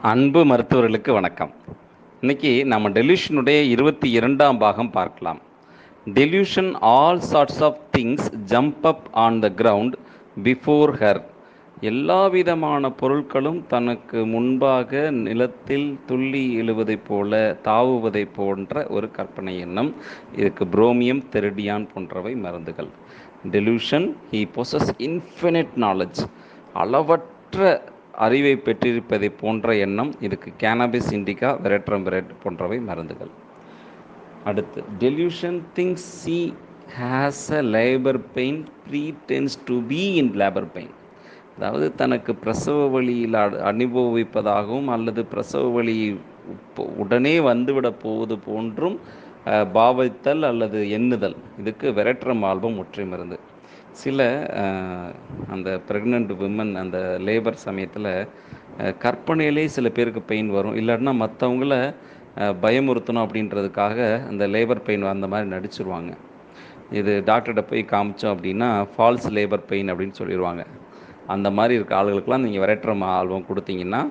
அன்பு மருத்துவர்களுக்கு வணக்கம். இன்னைக்கு நம்ம டெலியூஷனுடைய 22ஆம் பாகம் பார்க்கலாம். Delusion all sorts of things jump up on the ground before her. எல்லா விதமான பொருட்களும் தனக்கு முன்பாக நிலத்தில் துள்ளி எழுவதைப் போல தாவுவதைப் போன்ற ஒரு கற்பனை எண்ணம். இதுக்கு புரோமியம், தெரிடியான் போன்றவை மருந்துகள். Delusion he possess infinite knowledge. அளவற்ற அறிவை பெற்றிருப்பதை போன்ற எண்ணம். இதுக்கு கேனபிஸ் இண்டிகா, வெரட்ரம்பிரெட் போன்றவை மருந்துகள். அடுத்து delusion things she has a labour pain pretends to be in labour pain. அதாவது தனக்கு பிரசவ வழியில் அனுபவிப்பதாகவும் அல்லது பிரசவ வழி உடனே வந்துவிட போவது போன்றும் பாவித்தல் அல்லது எண்ணுதல். இதுக்கு வெரட்ரம் ஆல்பம் ஒற்றை மருந்து. சில அந்த ப்ரெக்னென்ட் விமன் அந்த லேபர் சமயத்தில் கற்பனையிலே சில பேருக்கு பெயின் வரும். இல்லைன்னா மற்றவங்கள பயமுறுத்தணும் அப்படின்றதுக்காக அந்த லேபர் பெயின் அந்த மாதிரி நடிச்சிருவாங்க. இது டாக்டர்கிட்ட போய் காமிச்சோம் அப்படின்னா ஃபால்ஸ் லேபர் பெயின் அப்படின்னு சொல்லிடுவாங்க. அந்த மாதிரி இருக்க ஆளுகளுக்கெல்லாம் நீங்கள் வெரட்ரம் ஆல்பம் கொடுத்தீங்கன்னா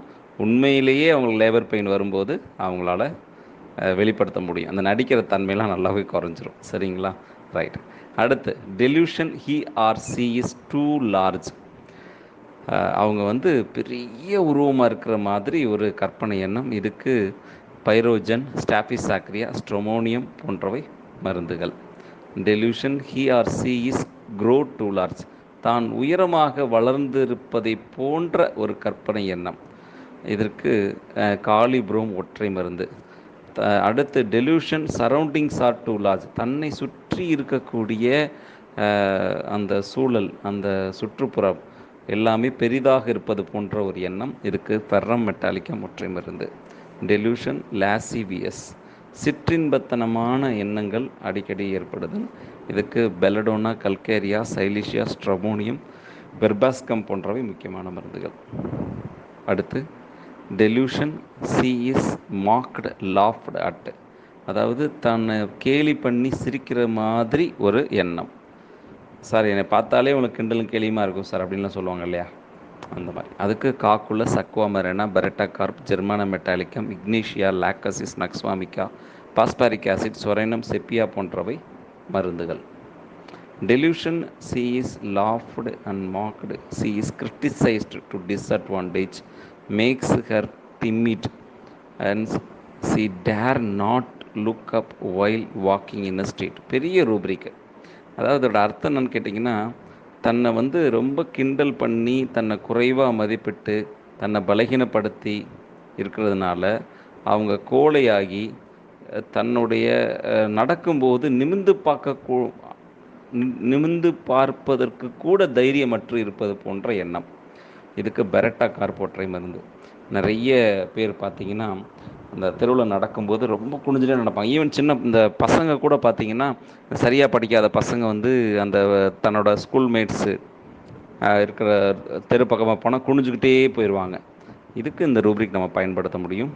உண்மையிலேயே அவங்களுக்கு லேபர் பெயின் வரும்போது அவங்களால வெளிப்படுத்த முடியும். அந்த நடிக்கிற தன்மையெல்லாம் நல்லாவே குறைஞ்சிரும். சரிங்களா? ரைட். அடுத்து delusion he or she is too large. அவங்க பெரிய உருவமாக இருக்கிற மாதிரி ஒரு கற்பனை எண்ணம். இதுக்கு பைரோஜன், ஸ்டாஃபிசாக்ரியா, ஸ்ட்ரோமோனியம் போன்றவை மருந்துகள். Delusion he or she is grow too large. தான் உயரமாக வளர்ந்திருப்பதை போன்ற ஒரு கற்பனை எண்ணம். இதற்கு காலிப்ரோம் ஒற்றை மருந்து. அடுத்து delusion surroundings are too large. தன்னை சுற்றி இருக்கக்கூடிய அந்த சூழல், அந்த சுற்றுப்புறம் எல்லாமே பெரிதாக இருப்பது போன்ற ஒரு எண்ணம். இதுக்கு ஃபெர்ரம் மெட்டாலிக்கம் ஒற்றை மருந்து. டெலியூஷன் லாசிவியஸ். சிற்றின்பத்தனமான எண்ணங்கள் அடிக்கடி ஏற்படுது. இதுக்கு belladonna, calcarea, silicea, stramonium, verbascum போன்றவை முக்கியமான மருந்துகள். அடுத்து delusion she is mocked laughed at. அதாவது தன்னை கேலி பண்ணி சிரிக்கிற மாதிரி ஒரு எண்ணம். சார் என்னை பார்த்தாலே உங்களுக்கு கிண்டலும் கேலியுமா இருக்கும் சார் அப்படின்லாம் சொல்லுவாங்க இல்லையா, அந்த மாதிரி. அதுக்கு காக்குள்ள, சக்வாமரேனா, baryta carb, germanium metallicum, ignatia, lachesis, nux vomica, phosphoric acid, psorinum, sepia போன்றவை மருந்துகள். Delusion she is laughed and mocked. She is criticised to disadvantage, makes her timid and she dare not look up while walking in a street. பெரிய ரூப்ரிக்கு. அதாவது அதோட அர்த்தம் என்னன்னு கேட்டிங்கன்னா, தன்னை ரொம்ப கிண்டல் பண்ணி, தன்னை குறைவாக மதிப்பிட்டு, தன்னை பலகீனப்படுத்தி இருக்கிறதுனால அவங்க கோழையாகி தன்னுடைய நடக்கும்போது நிமிர்ந்து பார்ப்பதற்கு கூட தைரியமற்று இருப்பது போன்ற எண்ணம். இதுக்கு பெரட்டா கார்ப் ஒற்றை மருந்து. நிறைய பேர் பார்த்திங்கன்னா அந்த தெருவில் நடக்கும்போது ரொம்ப குனிஞ்சிட்டே நடப்பாங்க. ஈவன் இந்த பசங்க கூட பார்த்திங்கன்னா, சரியாக படிக்காத பசங்க அந்த தன்னோட ஸ்கூல்மேட்ஸு இருக்கிற தெரு பக்கமாக போனால் குனிஞ்சுக்கிட்டே போயிடுவாங்க. இதுக்கு இந்த ரூப்ரிக் நம்ம பயன்படுத்த முடியும்.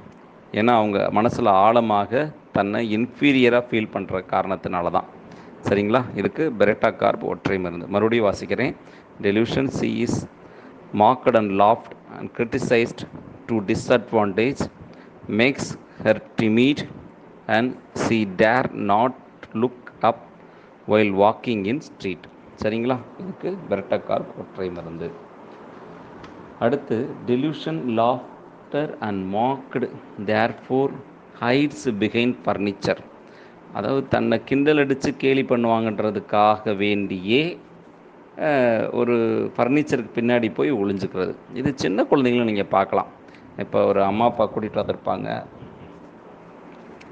ஏன்னா அவங்க மனசில் ஆழமாக தன்னை இன்ஃபீரியராக ஃபீல் பண்ணுற காரணத்தினால தான். சரிங்களா? இதுக்கு பெரட்டா கார்ப் ஒற்றை மருந்து. மறுபடியும் வாசிக்கிறேன். Delusion she is marked and laughed and criticised to disadvantage, makes her timid and she dare not look up while walking in street. சரிங்களா? இதுக்கு பெரட்டா கார்ப் ஒற்றை மருந்து. அடுத்து delusion laughter and marked therefore hides behind furniture. அதாவது தன்னை கிண்டல் அடித்து கேலி பண்ணுவாங்கன்றதுக்காக வேண்டியே ஒரு ஃபர்னிச்சருக்கு பின்னாடி போய் ஒளிஞ்சுக்கிறது. இது சின்ன குழந்தைங்களும் நீங்கள் பார்க்கலாம். இப்போ ஒரு அம்மா அப்பா கூட்டிகிட்டு வந்திருப்பாங்க.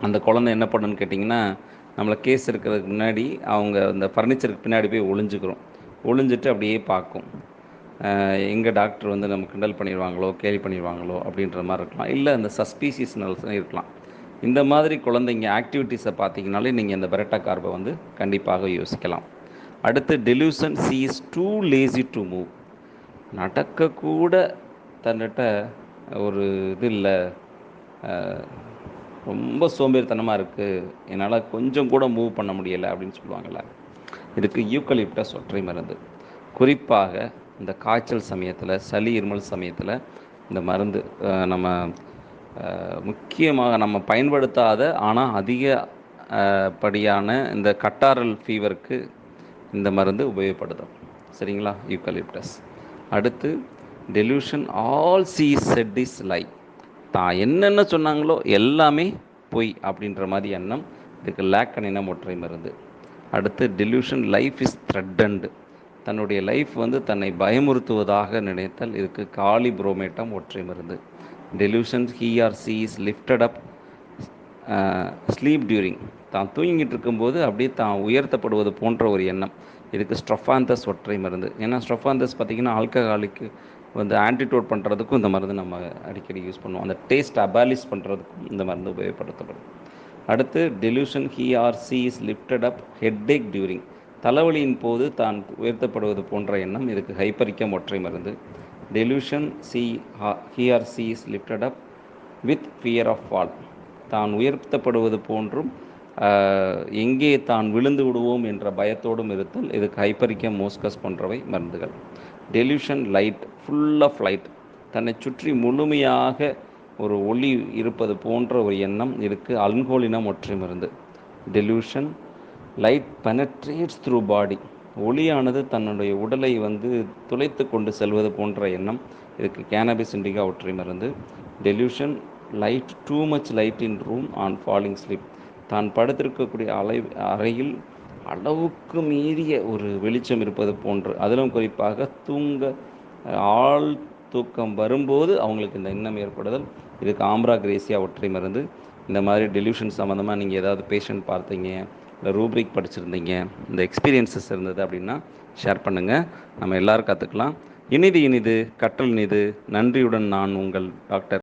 அந்த குழந்தை என்ன பண்ணுன்னு கேட்டிங்கன்னா, நம்மளை கேஸ் இருக்கிறதுக்கு முன்னாடி அவங்க அந்த ஃபர்னிச்சருக்கு பின்னாடி போய் ஒளிஞ்சிட்டு அப்படியே பார்க்கும். எங்கள் டாக்டர் நம்ம கிண்டல் பண்ணிடுவாங்களோ, கேலி பண்ணிடுவாங்களோ அப்படின்ற மாதிரி இருக்கலாம். இல்லை அந்த சஸ்பீசியஸ்னஸ் இருக்கலாம். இந்த மாதிரி குழந்தைங்க ஆக்டிவிட்டீஸை பார்த்தீங்கனாலே நீங்கள் இந்த பெரட்டா கார்பை கண்டிப்பாக யோசிக்கலாம். அடுத்து delusion she is too lazy to move. நடக்கக்கூட தன்னிட்ட ஒரு இது இல்லை, ரொம்ப சோம்பேறித்தனமாக இருக்குது, என்னால் கொஞ்சம் கூட மூவ் பண்ண முடியலை அப்படின்னு சொல்லுவாங்கள்ல. இதுக்கு யூக்கலிப்டஸ் ஒற்றை மருந்து. குறிப்பாக இந்த காய்ச்சல் சமயத்தில், சளி இருமல் சமயத்தில் இந்த மருந்து நம்ம முக்கியமாக நம்ம பயன்படுத்தாத ஆனால் அதிக படியான இந்த கட்டாரல் ஃபீவருக்கு இந்த மருந்து உபயோகப்படுத்தும். சரிங்களா? யூக்கலிப்டஸ். அடுத்து delusion all she said is lie. தான் என்னென்ன சொன்னாங்களோ எல்லாமே பொய் அப்படின்ற மாதிரி எண்ணம். இதுக்கு லேக்கனினம் ஒற்றை மருந்து. அடுத்து டெலூஷன் லைஃப் இஸ் த்ரெட்டன்டு. தன்னுடைய லைஃப் தன்னை பயமுறுத்துவதாக நினைத்தல். இதுக்கு காலிப்ரோமேட்டம் ஒற்றை மருந்து. Delusion he or she is lifted up sleep during. தான் தூங்கிட்டு இருக்கும்போது அப்படியே தான் உயர்த்தப்படுவது போன்ற ஒரு எண்ணம். இதுக்கு ஸ்ட்ரொஃபாந்தஸ் ஒற்றை மருந்து. ஏன்னா ஸ்ட்ரொஃபாந்தஸ் பார்த்திங்கன்னா ஆல்கஹாலிக்கு ஆன்டிடோட் பண்ணுறதுக்கும் இந்த மருந்து நம்ம அடிக்கடி யூஸ் பண்ணுவோம். அந்த டேஸ்ட் அபாலிஷ் பண்ணுறதுக்கும் இந்த மருந்து உபயோகப்படுத்தப்படும். அடுத்து delusion he or she is lifted up headache during. தலைவலியின் போது தான் உயர்த்தப்படுவது போன்ற எண்ணம். இதுக்கு ஹைப்பரிக்கம் ஒற்றை மருந்து. Delusion he or she is lifted up with fear of fall. தான் உயர்த்தப்படுவது போன்றும் எங்கே தான் விழுந்து விடுவோம் என்ற பயத்தோடும் இருத்தல். இதுக்கு ஹைப்பரிக்கம் மோஸ்கஸ் போன்றவை மருந்துகள். Delusion light full of light. தன்னை சுற்றி முழுமையாக ஒரு ஒளி இருப்பது போன்ற ஒரு எண்ணம். இதுக்கு அல்கோலினம் ஒற்றை மருந்து. டெலூஷன் லைட் பெனட்ரேட்ஸ் த்ரூ பாடி. ஒளியானது தன்னுடைய உடலை துளைத்து கொண்டு செல்வது போன்ற எண்ணம். இதுக்கு கேனபிஸ் இண்டிகா ஒற்றை மருந்து. Delusion light too much light in room on falling sleep. தான் படுத்திருக்கக்கூடிய அறையில் அளவுக்கு மீறிய ஒரு வெளிச்சம் இருப்பது போன்று, அதிலும் குறிப்பாக ஆழ் தூக்கம் வரும்போது அவங்களுக்கு இந்த எண்ணம் ஏற்படுதல். இதுக்கு ஆம்ப்ரா கிரேசியா ஒற்றை மருந்து. இந்த மாதிரி டெலூஷன் சம்மந்தமாக நீங்கள் ஏதாவது பேஷண்ட் பார்த்தீங்க, இல்லை ரூப்ரிக் படிச்சிருந்தீங்க, இந்த எக்ஸ்பீரியன்ஸஸ் இருந்தது அப்படின்னா ஷேர் பண்ணுங்கள். நம்ம எல்லோரும் கற்றுக்கலாம். இனிது கற்றல் இனிது. நன்றியுடன் நான் உங்கள் டாக்டர்